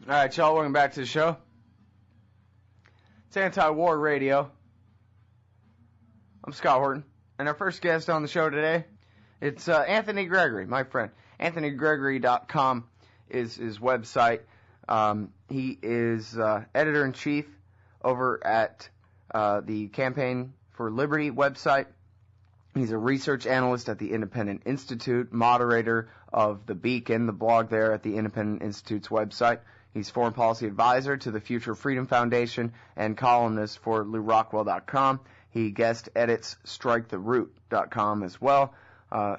All right, y'all, welcome back to the show. It's Anti-War Radio. I'm Scott Horton, and our first guest on the show today, it's Anthony Gregory, my friend. AnthonyGregory.com is his website. He is editor-in-chief over at the Campaign for Liberty website. He's a research analyst at the Independent Institute, moderator of The Beacon, the blog there at the Independent Institute's website. He's foreign policy advisor to the Future Freedom Foundation and columnist for LewRockwell.com. He guest edits StrikeTheRoot.com as well.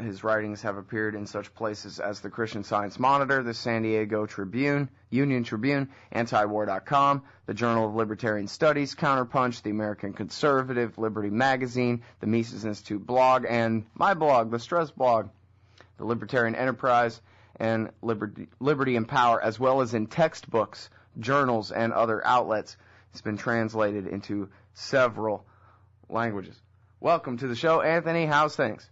His writings have appeared in such places as the Christian Science Monitor, the San Diego Tribune, Union Tribune, Antiwar.com, the Journal of Libertarian Studies, Counterpunch, the American Conservative, Liberty Magazine, the Mises Institute blog, and my blog, the Stress blog, the Libertarian Enterprise, and Liberty and Power, as well as in textbooks, journals, and other outlets. It's been translated into several languages. Welcome to the show, Anthony. How's things?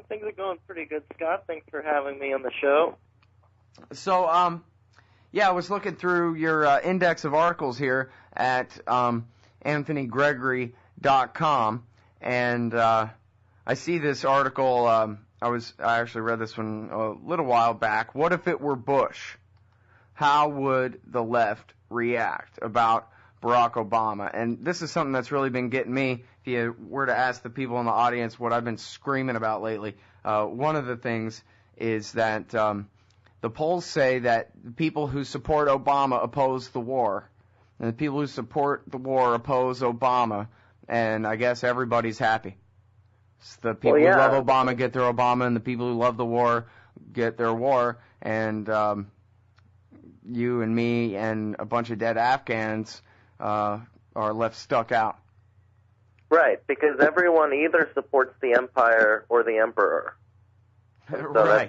Things are going pretty good, Scott. Thanks for having me on the show. So, I was looking through your index of articles here at AnthonyGregory.com, and I see this article. I actually read this one a little while back. What if it were Bush? How would the left react about Barack Obama? And this is something that's really been getting me. If you were to ask the people in the audience what I've been screaming about lately, one of the things is that the polls say that the people who support Obama oppose the war, and the people who support the war oppose Obama, and I guess everybody's happy. The people who love Obama get their Obama, and the people who love the war get their war, and you and me and a bunch of dead Afghans are left stuck out. Right, because everyone either supports the empire or the emperor. So right.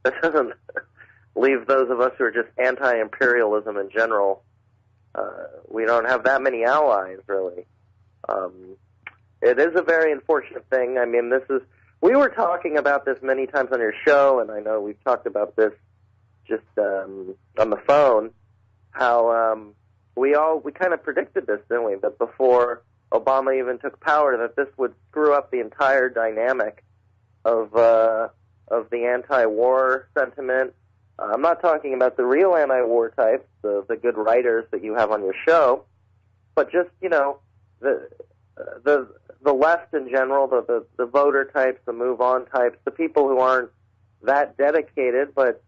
that doesn't leave those of us who are just anti-imperialism in general. We don't have that many allies, really. It is a very unfortunate thing. I mean, we were talking about this many times on your show, and I know we've talked about this just on the phone, how we kind of predicted this, didn't we, that before Obama even took power, that this would screw up the entire dynamic of the anti-war sentiment. I'm not talking about the real anti-war types, the good writers that you have on your show, but just, the left in general, the voter types, the move-on types, the people who aren't that dedicated but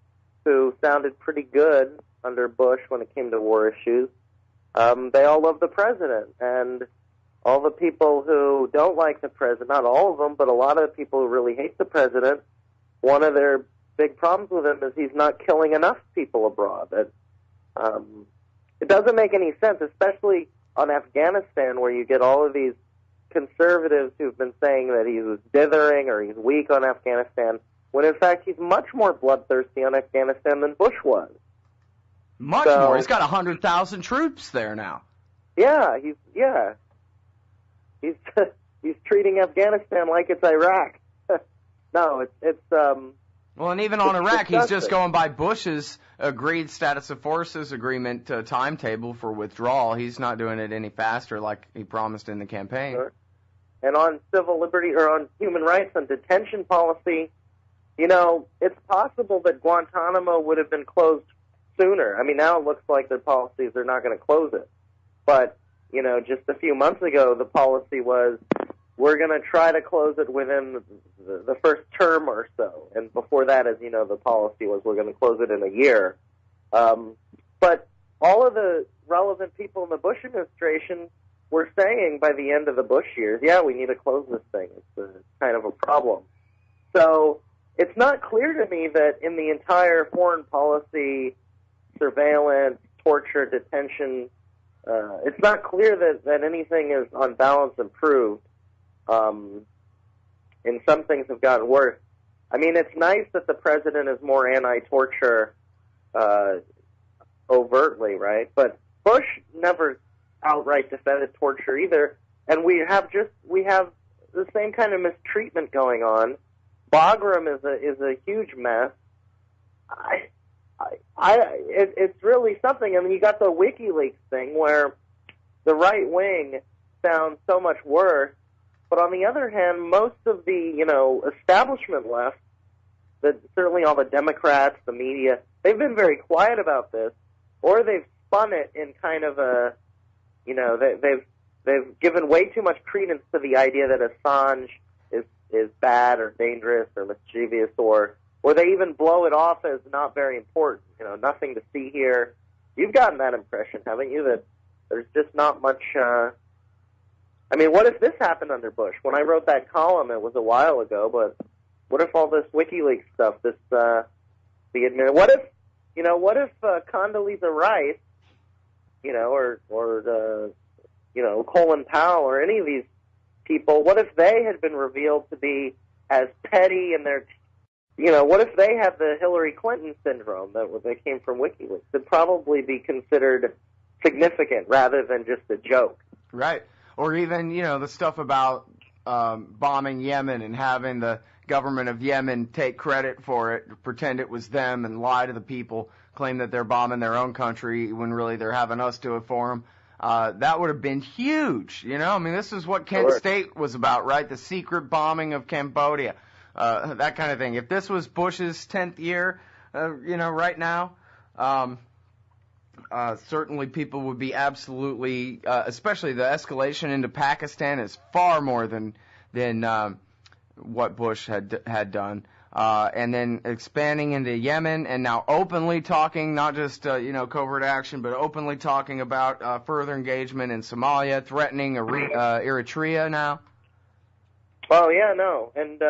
who sounded pretty good under Bush when it came to war issues, they all love the president. And all the people who don't like the president, not all of them, but a lot of the people who really hate the president, one of their big problems with him is he's not killing enough people abroad. It doesn't make any sense, especially on Afghanistan, where you get all of these conservatives who've been saying that he was dithering or he's weak on Afghanistan, when in fact he's much more bloodthirsty on Afghanistan than Bush was. Much more. He's got 100,000 troops there now. Yeah, he's treating Afghanistan like it's Iraq. No, it's well, and even on Iraq, he's just going by Bush's agreed status of forces agreement timetable for withdrawal. He's not doing it any faster like he promised in the campaign. Sure. And on civil liberty, or on human rights and detention policy, it's possible that Guantanamo would have been closed sooner. I mean, now it looks like their policies are not going to close it. But, just a few months ago, the policy was, we're going to try to close it within the first term or so. And before that, as you know, the policy was we're going to close it in a year. But all of the relevant people in the Bush administration were saying by the end of the Bush years, we need to close this thing. It's kind of a problem. So it's not clear to me that in the entire foreign policy, surveillance, torture, detention, it's not clear that anything is on balance improved. And some things have gotten worse. I mean, it's nice that the president is more anti-torture overtly, right? But Bush never outright defended torture either. And we have the same kind of mistreatment going on. Bagram is a huge mess. It's really something. I mean, you got the WikiLeaks thing where the right wing sounds so much worse, but on the other hand, most of the establishment left, certainly all the Democrats, the media, they've been very quiet about this, or they've spun it in kind of a, they've given way too much credence to the idea that Assange is bad or dangerous or mischievous, or they even blow it off as not very important, nothing to see here. You've gotten that impression, haven't you, that there's just not much, I mean, what if this happened under Bush? When I wrote that column, it was a while ago, but what if all this WikiLeaks stuff, what if Condoleezza Rice, or Colin Powell or any of these people, what if they had been revealed to be as petty and what if they had the Hillary Clinton syndrome that came from WikiLeaks? It'd probably be considered significant rather than just a joke. Right. Or even, the stuff about bombing Yemen and having the government of Yemen take credit for it, pretend it was them and lie to the people, claim that they're bombing their own country when really they're having us do it for them. That would have been huge, I mean, this is what Kent State was about, right? The secret bombing of Cambodia, that kind of thing. If this was Bush's 10th year, right now, certainly people would be absolutely, especially the escalation into Pakistan is far more than what Bush had done. And then expanding into Yemen, and now openly talking, not just, covert action, but openly talking about further engagement in Somalia, threatening Eritrea now. Oh, yeah, no. And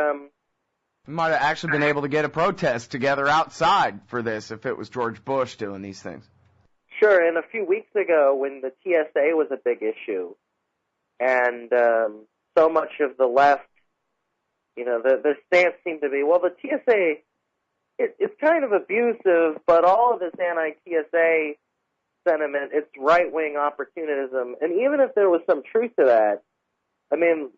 we might have actually been able to get a protest together outside for this if it was George Bush doing these things. Sure, and a few weeks ago when the TSA was a big issue, and so much of the left, the stance seemed to be, well, the TSA, it's kind of abusive, but all of this anti-TSA sentiment, it's right-wing opportunism. And even if there was some truth to that, I mean,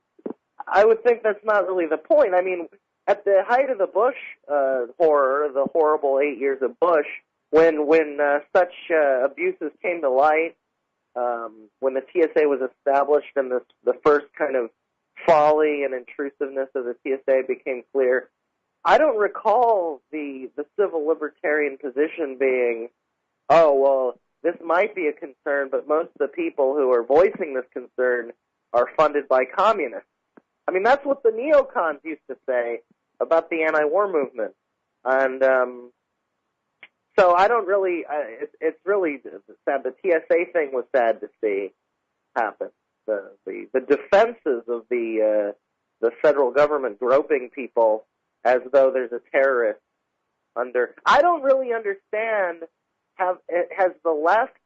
I would think that's not really the point. I mean, at the height of the Bush horror, the horrible 8 years of Bush, when such abuses came to light, when the TSA was established and the first kind of folly and intrusiveness of the TSA became clear, I don't recall the civil libertarian position being, oh, well, this might be a concern, but most of the people who are voicing this concern are funded by communists. I mean, that's what the neocons used to say about the anti-war movement. And so I don't really, it's really sad. The TSA thing was sad to see happen. The defenses of the federal government groping people as though there's a terrorist under. I don't really understand. Has the left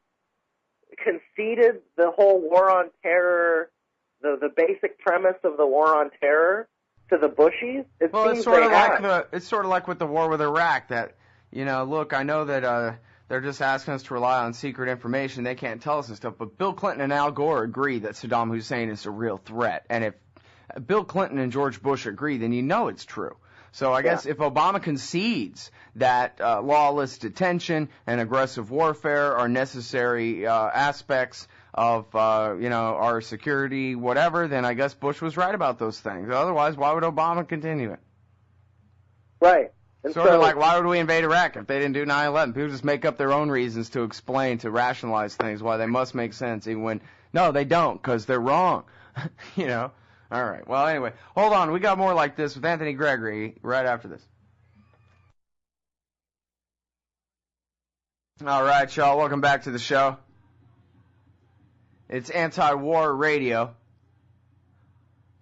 conceded the whole war on terror, the basic premise of the war on terror, to the Bushies? It's sort of like with the war with Iraq. That look, I know that they're just asking us to rely on secret information. They can't tell us and stuff. But Bill Clinton and Al Gore agree that Saddam Hussein is a real threat. And if Bill Clinton and George Bush agree, then it's true. So I guess if Obama concedes that lawless detention and aggressive warfare are necessary aspects of our security, whatever, then I guess Bush was right about those things. Otherwise, why would Obama continue it? Right. And sort of like, why would we invade Iraq if they didn't do 9/11? People just make up their own reasons to explain, to rationalize things, why they must make sense, even when, no, they don't, because they're wrong. All right. Well, anyway, hold on. We got more like this with Anthony Gregory right after this. All right, y'all. Welcome back to the show. It's Anti-War Radio.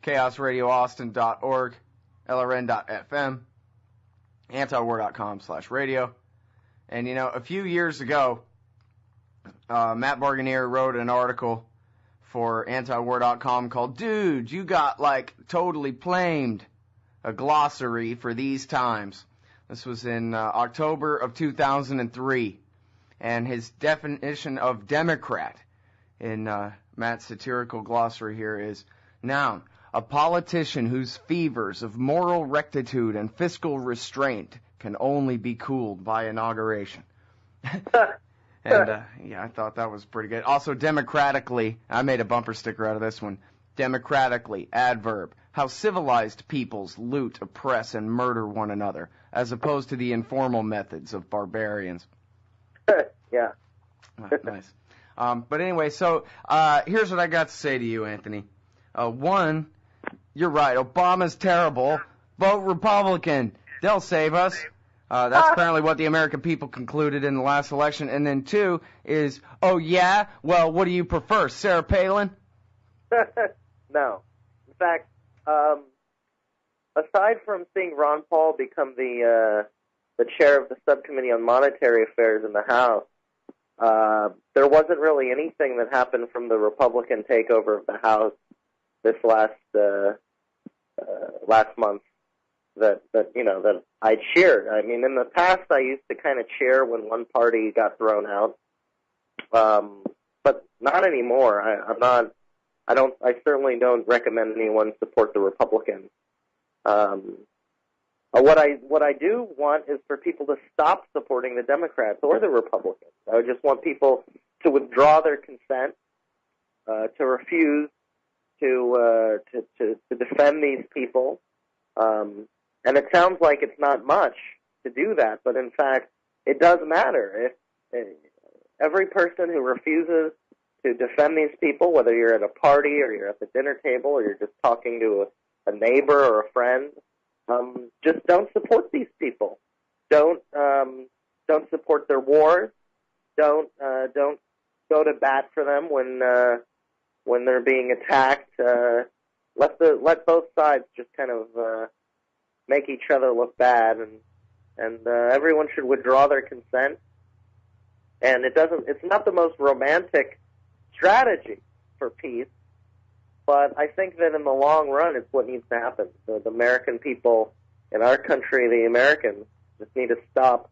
ChaosRadioAustin.org, LRN.FM, antiwar.com/radio. And, a few years ago, Matt Barganier wrote an article for antiwar.com called, Dude, you got, totally plamed, a glossary for these times. This was in October of 2003. And his definition of Democrat in Matt's satirical glossary here is, noun, a politician whose fevers of moral rectitude and fiscal restraint can only be cooled by inauguration. And, yeah, I thought that was pretty good. Also, democratically, I made a bumper sticker out of this one. Democratically, adverb. How civilized peoples loot, oppress, and murder one another, as opposed to the informal methods of barbarians. Yeah. Nice. But anyway, so here's what I got to say to you, Anthony. One, you're right. Obama's terrible. Vote Republican. They'll save us. That's apparently what the American people concluded in the last election. And then two is, oh, yeah? Well, what do you prefer, Sarah Palin? No. In fact, aside from seeing Ron Paul become the chair of the Subcommittee on Monetary Affairs in the House, there wasn't really anything that happened from the Republican takeover of the House this last month that I cheered. I mean, in the past, I used to kind of cheer when one party got thrown out, but not anymore. I certainly don't recommend anyone support the Republicans. What I do want is for people to stop supporting the Democrats or the Republicans. I would just want people to withdraw their consent, to refuse to defend these people. And it sounds like it's not much to do that, but in fact, it does matter. If every person who refuses to defend these people, whether you're at a party or you're at the dinner table or you're just talking to a neighbor or a friend, just don't support these people. Don't support their wars. Don't go to bat for them when they're being attacked. Let both sides just kind of make each other look bad, and everyone should withdraw their consent. And it's not the most romantic strategy for peace, but I think that in the long run, it's what needs to happen. The American people in our country, the Americans, just need to stop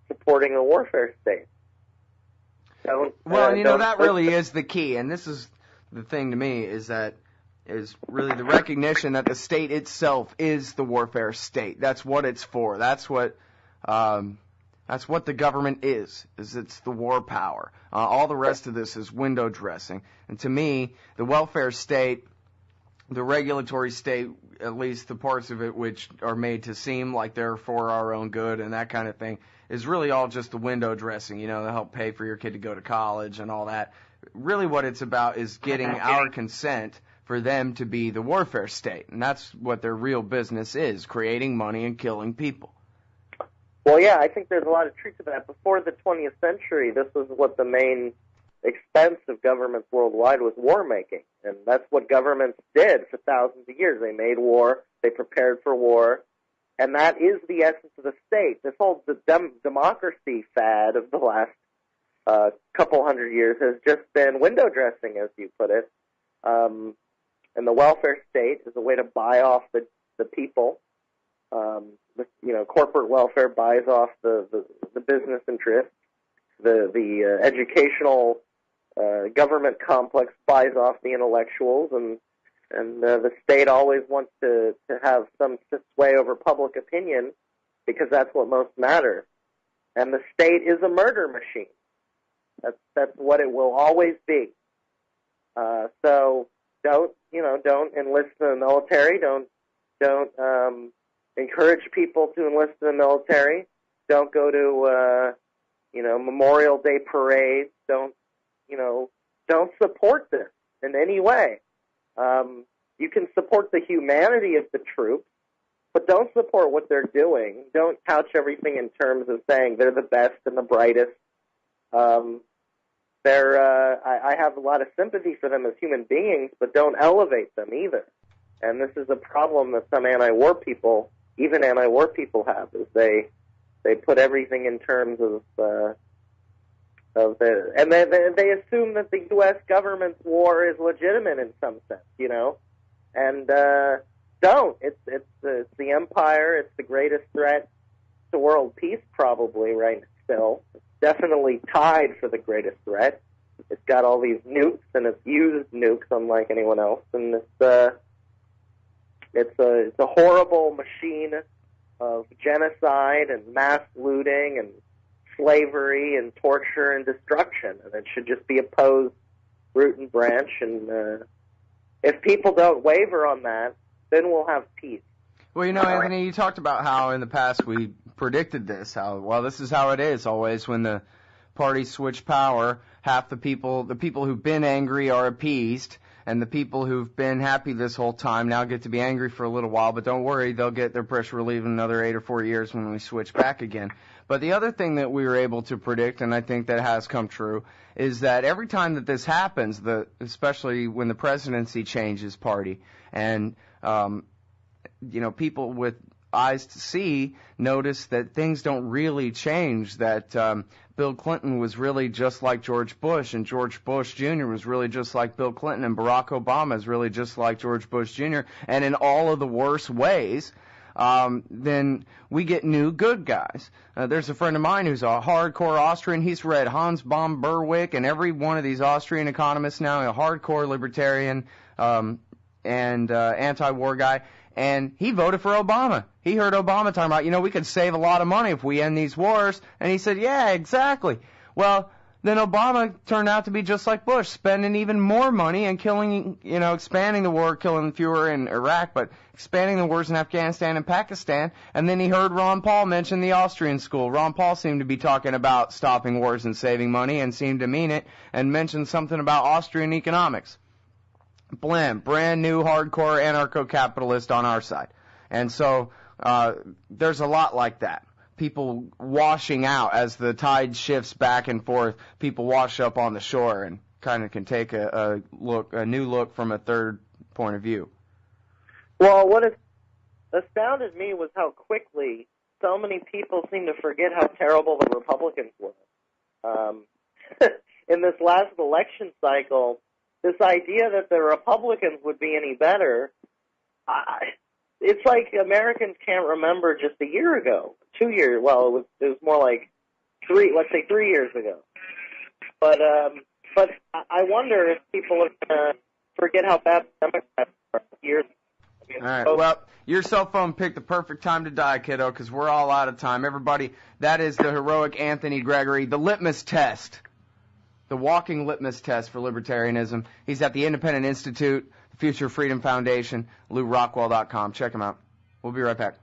supporting a warfare state. That really is the key, and this is the thing to me, is really the recognition that the state itself is the warfare state. That's what it's for. That's what the government is it's the war power. All the rest of this is window dressing. And to me, the welfare state, the regulatory state, at least the parts of it which are made to seem like they're for our own good and that kind of thing, is really all just the window dressing, to help pay for your kid to go to college and all that. Really what it's about is getting our consent for them to be the warfare state. And that's what their real business is, creating money and killing people. Well, yeah, I think there's a lot of truth to that. Before the 20th century, this was what the main expense of governments worldwide was, war making. And that's what governments did for thousands of years. They made war, they prepared for war, and that is the essence of the state. This whole democracy fad of the last couple hundred years has just been window dressing, as you put it. And the welfare state is a way to buy off the people. Corporate welfare buys off the business interests. The educational government complex buys off the intellectuals, and the state always wants to have some sway over public opinion because that's what most matters. And the state is a murder machine. That's what it will always be. So don't enlist in the military. Don't encourage people to enlist in the military. Don't go to Memorial Day parades. Don't support this in any way. You can support the humanity of the troops, but don't support what they're doing. Don't couch everything in terms of saying they're the best and the brightest. I have a lot of sympathy for them as human beings, but don't elevate them either. And this is a problem that some anti-war people, even anti-war people, have, is they put everything in terms of and they assume that the U.S. government's war is legitimate in some sense, and don't. It's the empire. It's the greatest threat to world peace probably right still. It's definitely tied for the greatest threat. It's got all these nukes, and it's used nukes unlike anyone else, and it's a horrible machine of genocide and mass looting and slavery and torture and destruction, and it should just be opposed root and branch. And if people don't waver on that, then we'll have peace. Well, you know, Anthony, you talked about how in the past we predicted this, how, well, this is how it is always when the parties switch power. Half the people who've been angry are appeased, and the people who've been happy this whole time now get to be angry for a little while, but don't worry, they'll get their pressure relieved in another 8 or 4 years when we switch back again. But the other thing that we were able to predict, and I think that has come true, is that every time that this happens, especially when the presidency changes party, and people with eyes to see notice that things don't really change, that Bill Clinton was really just like George Bush, and George Bush Jr. was really just like Bill Clinton, and Barack Obama is really just like George Bush Jr., and in all of the worst ways, then we get new good guys. There's a friend of mine who's a hardcore Austrian. He's read Hans Baum Berwick and every one of these Austrian economists now, a hardcore libertarian and anti-war guy. And he voted for Obama. He heard Obama talking about, we could save a lot of money if we end these wars. And he said, yeah, exactly. Well, then Obama turned out to be just like Bush, spending even more money and killing, expanding the war, killing fewer in Iraq, but expanding the wars in Afghanistan and Pakistan. And then he heard Ron Paul mention the Austrian school. Ron Paul seemed to be talking about stopping wars and saving money and seemed to mean it, and mentioned something about Austrian economics. Blam, brand new hardcore anarcho-capitalist on our side. And so there's a lot like that. People washing out as the tide shifts back and forth. People wash up on the shore and kind of can take a new look from a third point of view. Well, what astounded me was how quickly so many people seem to forget how terrible the Republicans were. In this last election cycle, this idea that the Republicans would be any better, it's like Americans can't remember just a year ago, 2 years. Well, it was more like 3 years ago. But I wonder if people are going to forget how bad the Democrats were years ago. All right. Well, your cell phone picked the perfect time to die, kiddo, because we're all out of time. Everybody, that is the heroic Anthony Gregory, the litmus test. The walking litmus test for libertarianism. He's at the Independent Institute, the Future Freedom Foundation, LouRockwell.com. Check him out. We'll be right back.